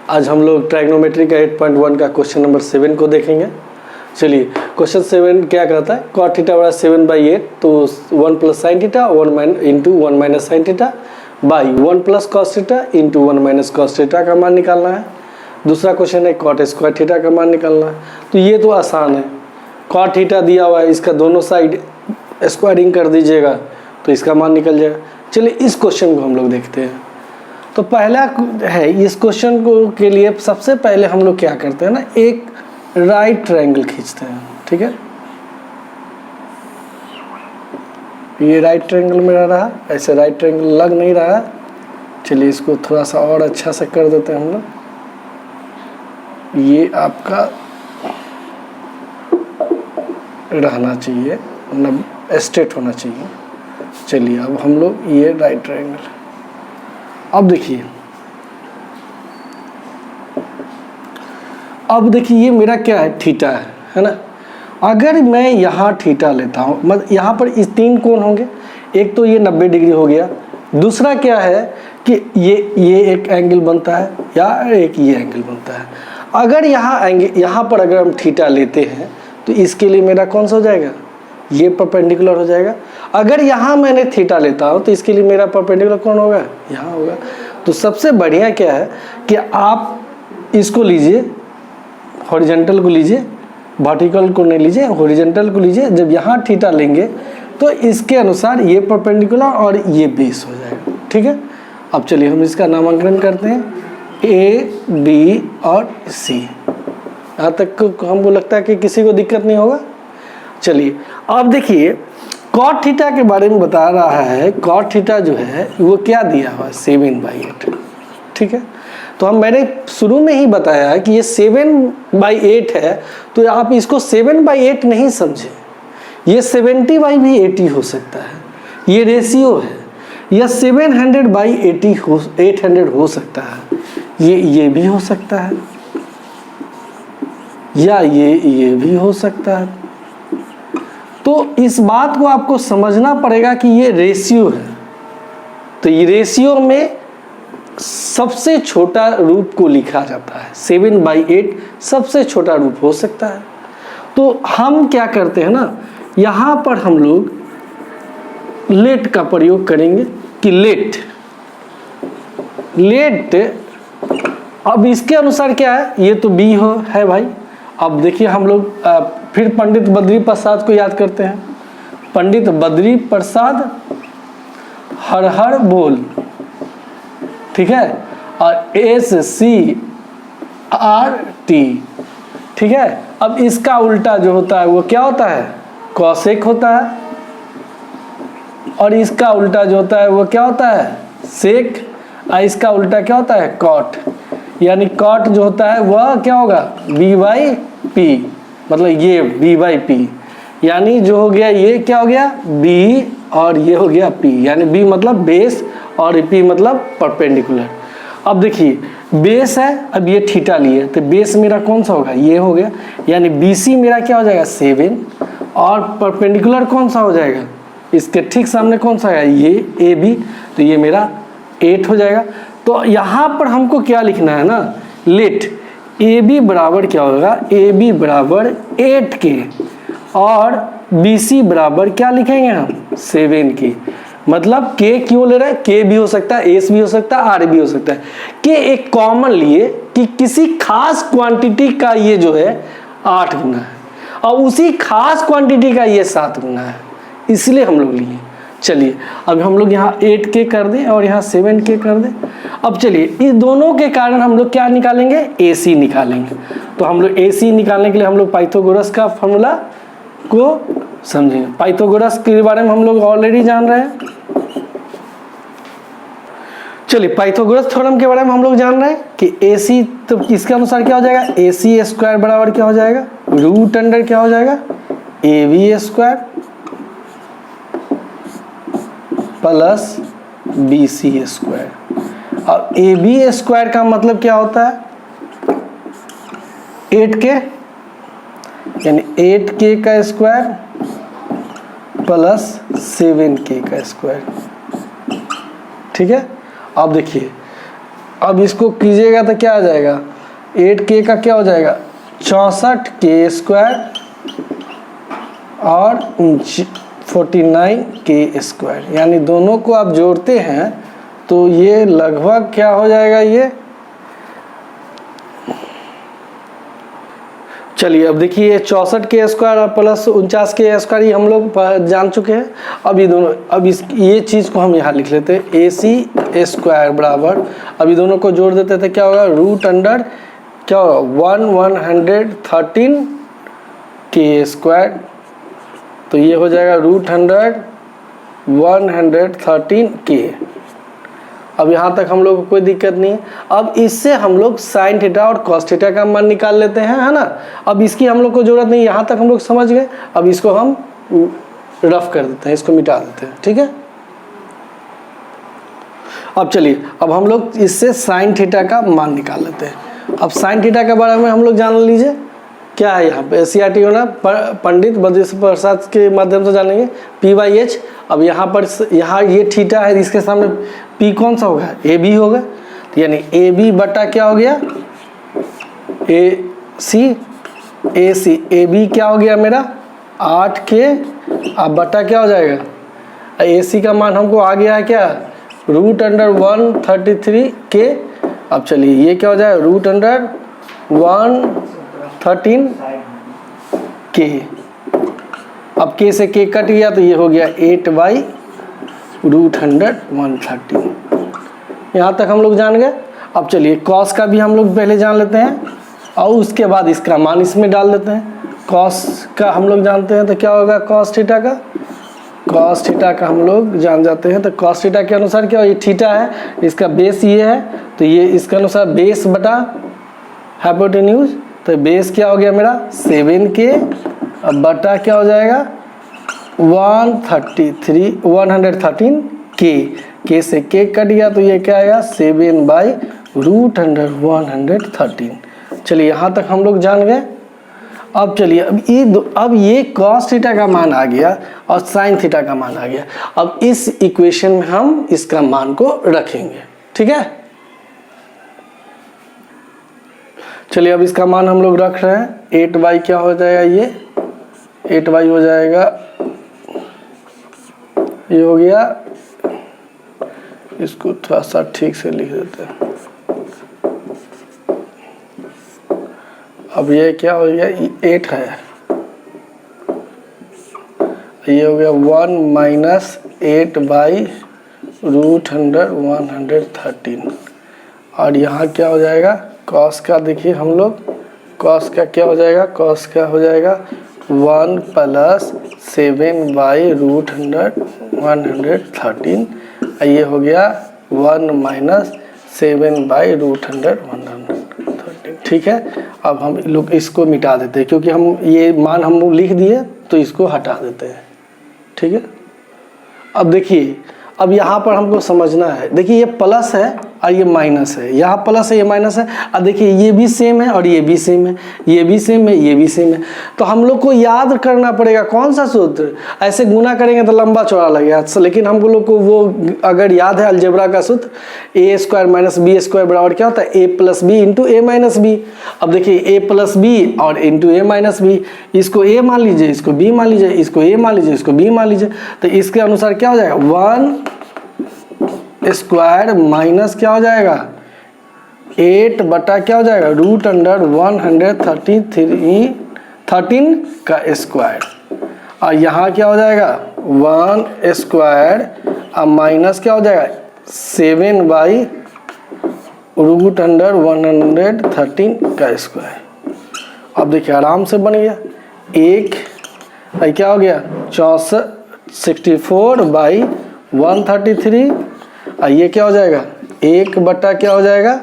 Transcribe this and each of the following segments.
आज हम लोग ट्राइग्नोमेट्री का 8.1 का क्वेश्चन नंबर 7 को देखेंगे। चलिए क्वेश्चन 7 क्या कहता है, cot थीटा बड़ा 7/8, तो 1 plus sine theta 1 into 1 minus sine theta by 1 plus cos theta into 1 minus cos theta का मान निकालना है। दूसरा क्वेश्चन है cot स्क्वायर थीटा का मान निकालना है। तो ये तो आसान है, cot थीटा दिया हुआ है, इसका दोनों साइड स्क्वायरिंग कर दीजिएगा तो इसका मान निकल जाएगा। चलिए इस क्वेश्चन को हम लोग देखते हैं। तो पहला है, इस क्वेश्चन को के लिए सबसे पहले हम लोग क्या करते हैं ना, एक राइट ट्रायंगल खींचते हैं। ठीक है, ये राइट ट्रायंगल मेरा रहा, ऐसे राइट ट्रायंगल लग नहीं रहा है। चलिए इसको थोड़ा सा और अच्छा से कर देते हैं हम लोग। ये आपका रहना चाहिए, मतलब स्ट्रेट होना चाहिए। चलिए अब हम लोग ये राइट ट्रायंगल, अब देखिए ये मेरा क्या है, थीटा है ना। अगर मैं यहाँ थीटा लेता हूँ, मतलब यहाँ पर इस 3 कोण होंगे, एक तो ये 90 डिग्री हो गया, दूसरा क्या है कि ये एक एंगल बनता है या एक ये एंगल बनता है। अगर यहाँ पर अगर हम थीटा लेते हैं तो इसके लिए मेरा कौन सा हो जाएगा, ये परपेंडिकुलर हो जाएगा। अगर यहाँ मैंने थीटा लेता हूँ तो इसके लिए मेरा परपेंडिकुलर कौन होगा, यहाँ होगा। तो सबसे बढ़िया क्या है कि आप इसको लीजिए, हॉरिजॉन्टल को लीजिए, वर्टिकल को नहीं लीजिए, हॉरिजॉन्टल को लीजिए। जब यहाँ थीटा लेंगे तो इसके अनुसार ये परपेंडिकुलर और ये बेस हो जाएगा। ठीक है, अब चलिए हम इसका नामांकन करते हैं, A, B और C। यहाँ तक को हमको लगता है कि किसी को दिक्कत नहीं होगा। चलिए अब देखिए cot थीटा के बारे में बता रहा है। cot थीटा जो है वो क्या दिया हुआ है, 7/8। ठीक है, तो मैंने शुरू में ही बताया है कि ये 7/8 है, तो आप इसको 7/8 नहीं समझे, ये 70/80 हो सकता है, ये रेशियो है, या 700/800 हो सकता है, ये भी हो सकता है, या ये भी हो सकता है। तो इस बात को आपको समझना पड़ेगा कि ये रेशियो है। तो ये रेशियो में सबसे छोटा रूप को लिखा जाता है, 7/8 सबसे छोटा रूप हो सकता है। तो हम क्या करते हैं ना, यहाँ पर हम लोग लेट का प्रयोग करेंगे कि लेट, अब इसके अनुसार क्या है, ये तो बी है भाई। अब देखिए हम लोग फिर पंडित बद्री प्रसाद को याद करते हैं। पंडित बद्री प्रसाद हर हर बोल, ठीक है, और SCRT। ठीक है, अब इसका उल्टा जो होता है वो क्या होता है, कॉसेक होता है, और इसका उल्टा जो होता है वो क्या होता है, सेक, और इसका उल्टा क्या होता है, कॉट। यानी कॉट जो होता है वह क्या होगा, B/P, मतलब ये B/P, यानी जो हो गया ये क्या हो गया, B और ये हो गया P, यानी B मतलब बेस और P मतलब परपेंडिकुलर। अब देखिए बेस है, अब ये थीटा लिए तो बेस मेरा कौन सा होगा, ये हो गया, यानी BC मेरा क्या हो जाएगा 7, और परपेंडिकुलर कौन सा हो जाएगा, इसके ठीक सामने कौन सा है, ये AB, तो ये मेरा 8 हो जाएगा। तो यहाँ पर हमको क्या लिखना है ना, लेट AB बराबर क्या होगा, AB बराबर 8K और BC बराबर क्या लिखेंगे हम, 7K। मतलब K क्यों ले रहे हैं, K भी हो सकता है, S भी हो सकता है, R भी हो सकता है। K एक कॉमन लिए कि किसी खास क्वांटिटी का ये जो है 8 गुना है और उसी खास क्वांटिटी का ये 7 गुना है, इसलिए हम लोग लिए। चलिए अब हम लोग यहाँ 8K कर दें और यहाँ 7K कर दें। अब चलिए इस दोनों के कारण हम लोग क्या निकालेंगे, AC निकालेंगे। तो हम लोग AC निकालने के लिए हम लोग पाइथागोरस का फॉर्मूला को समझेंगे। पाइथागोरस के बारे में हम लोग ऑलरेडी जान रहे हैं। चलिए पाइथागोरस थ्योरम के बारे में हम लोग जान रहे हैं कि AC, तो इसके अनुसार क्या हो जाएगा, AC² बराबर क्या हो जाएगा, रूट अंडर क्या हो जाएगा, AB² प्लस BC²। और AB² का मतलब क्या होता है, 8K, यानी 8K का स्क्वायर प्लस 7K का स्क्वायर। ठीक है, अब देखिए अब इसको कीजिएगा तो क्या आ जाएगा, 8k का क्या हो जाएगा 64k² और 49k², यानी दोनों को आप जोड़ते हैं तो ये लगभग क्या हो जाएगा ये। चलिए अब देखिए 64k² प्लस 49k² ये हम लोग जान चुके हैं। अब ये दोनों, अब ये चीज़ को हम यहाँ लिख लेते हैं AC² बराबर, अब ये दोनों को जोड़ देते थे क्या होगा, रूट अंडर क्या होगा 113k², तो ये हो जाएगा रूट अंडर 113k। अब यहाँ तक हम लोग को कोई दिक्कत नहीं है। अब इससे हम लोग साइन थीटा और कॉस थीटा का मान निकाल लेते हैं, है ना। अब इसकी हम लोग को जरूरत नहीं, यहाँ तक हम लोग समझ गए। अब इसको हम रफ कर देते हैं, इसको मिटा देते हैं, ठीक है। अब चलिए, अब हम लोग इससे साइन थीटा का मान निकाल लेते हैं। अब साइन थीटा के बारे में हम लोग जान लीजिए क्या है, यहाँ पे CRT होना पंडित बद्रीश प्रसाद के माध्यम से जानेंगे P/H। अब यहाँ पर यहाँ ये थीटा है, इसके सामने P कौन सा होगा, AB होगा, तो यानी AB बटा क्या हो गया AC AB क्या हो गया मेरा 8k, अब बटा क्या हो जाएगा AC का मान हमको आ गया है क्या रूट अंडर 133k। अब चलिए ये क्या हो जाएगा रूट अंडर 113k। अब k से k कट गया तो ये हो गया 8/√113। यहाँ तक हम लोग जान गए। अब चलिए कॉस का भी हम लोग पहले जान लेते हैं और उसके बाद इसका मान इसमें डाल देते हैं। कॉस का हम लोग जानते हैं तो क्या होगा कॉस थीटा का, कॉस थीटा का हम लोग जान जाते हैं। तो कॉस थीटा के अनुसार क्या, ये थीटा है, इसका बेस ये है, तो ये इसके अनुसार बेस बटा हाइपोटेन्यूज, तो बेस क्या हो गया मेरा 7k, अब बटा क्या हो जाएगा 113k, k से k कट गया तो ये क्या आएगा 7/√113। चलिए यहाँ तक हम लोग जान गए। अब चलिए अब ये कॉस थीटा का मान आ गया और साइन थीटा का मान आ गया। अब इस इक्वेशन में हम इसका मान को रखेंगे, ठीक है। चलिए अब इसका मान हम लोग रख रहे हैं 8y क्या हो जाएगा, ये 8y हो जाएगा, ये हो गया, इसको थोड़ा सा ठीक से लिख देते हैं। अब ये क्या हो गया 8 है, ये हो गया 1 - 8/√113। और यहाँ क्या हो जाएगा कॉस का, देखिए हम लोग कॉस का क्या हो जाएगा, कॉस का हो जाएगा 1 + 7/√113। ये हो गया 1 - 7/√113, ठीक है। अब हम लोग इसको मिटा देते हैं क्योंकि हम ये मान हम लोग लिख दिए तो इसको हटा देते हैं, ठीक है। अब देखिए, अब यहाँ पर हमको समझना है, देखिए ये प्लस है और ये माइनस है, यहाँ प्लस है ये माइनस है, और देखिए ये भी सेम है और ये भी सेम है, ये भी सेम है, ये भी सेम है। तो हम लोग को याद करना पड़ेगा कौन सा सूत्र, ऐसे गुना करेंगे तो लंबा चौड़ा लगेगा, लेकिन हम लोग को वो अगर याद है अलजेब्रा का सूत्र a² - b² बराबर क्या होता है a + b × a - b। अब देखिए a + b और × a - b, इसको a मान लीजिए, इसको b मान लीजिए, इसको a मान लीजिए, इसको b मान लीजिए, तो इसके अनुसार क्या हो जाएगा 1² माइनस क्या हो जाएगा 8 बटा क्या हो जाएगा √113 का स्क्वायर, और यहाँ क्या हो जाएगा 1² अब माइनस क्या हो जाएगा 7/√113 का स्क्वायर। अब देखिए आराम से बन गया, एक क्या हो गया 64/133, और ये क्या हो जाएगा 1 बटा क्या हो जाएगा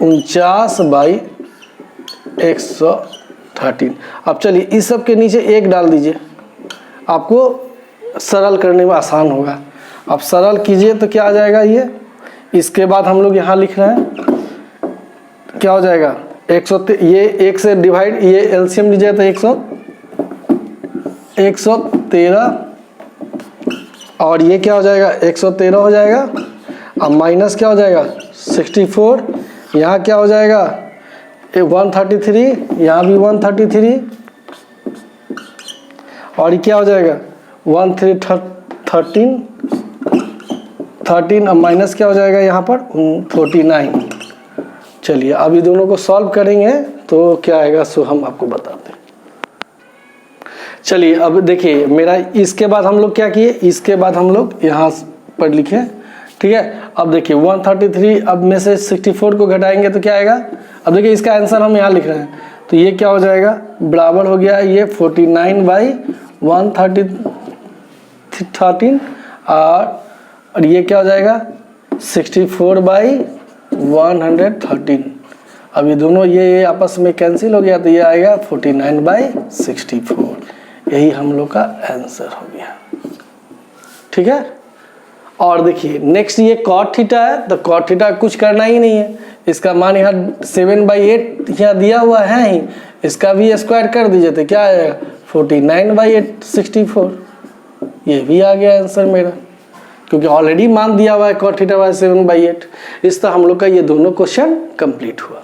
49/113। अब चलिए इस सब के नीचे 1 डाल दीजिए, आपको सरल करने में आसान होगा। अब सरल कीजिए तो क्या आ जाएगा ये, इसके बाद हम लोग यहाँ लिख रहे हैं क्या हो जाएगा 113, ये 1 से डिवाइड, ये एलसीएम लीजिए तो 113, और ये क्या हो जाएगा 113 हो जाएगा, अब माइनस क्या हो जाएगा 64, यहाँ क्या हो जाएगा 133, यहाँ भी 133, और ये क्या हो जाएगा 13 अब माइनस क्या हो जाएगा यहाँ पर 49। चलिए अब ये दोनों को सॉल्व करेंगे तो क्या आएगा सो हम आपको बताते हैं। चलिए अब देखिए मेरा इसके बाद हम लोग क्या किए, इसके बाद हम लोग यहाँ पर लिखे, ठीक है। अब देखिए 133 अब में से 64 को घटाएंगे तो क्या आएगा, अब देखिए इसका आंसर हम यहाँ लिख रहे हैं तो ये क्या हो जाएगा बराबर हो गया ये 49/113 और ये क्या हो जाएगा 64/113। अब ये दोनों ये आपस में कैंसिल हो गया तो ये आएगा 49/64। यही हम लोग का आंसर हो गया, ठीक है। और देखिए नेक्स्ट ये cot थीटा है तो cot थीटा कुछ करना ही नहीं है, इसका मान यहाँ 7/8 यहाँ दिया हुआ है ही, इसका भी स्क्वायर कर दीजिए तो क्या आएगा 49/64। ये भी आ गया आंसर मेरा, क्योंकि ऑलरेडी मान दिया हुआ है cot थीटा बाय 7/8। इस तरह हम लोग का ये दोनों क्वेश्चन कंप्लीट हुआ।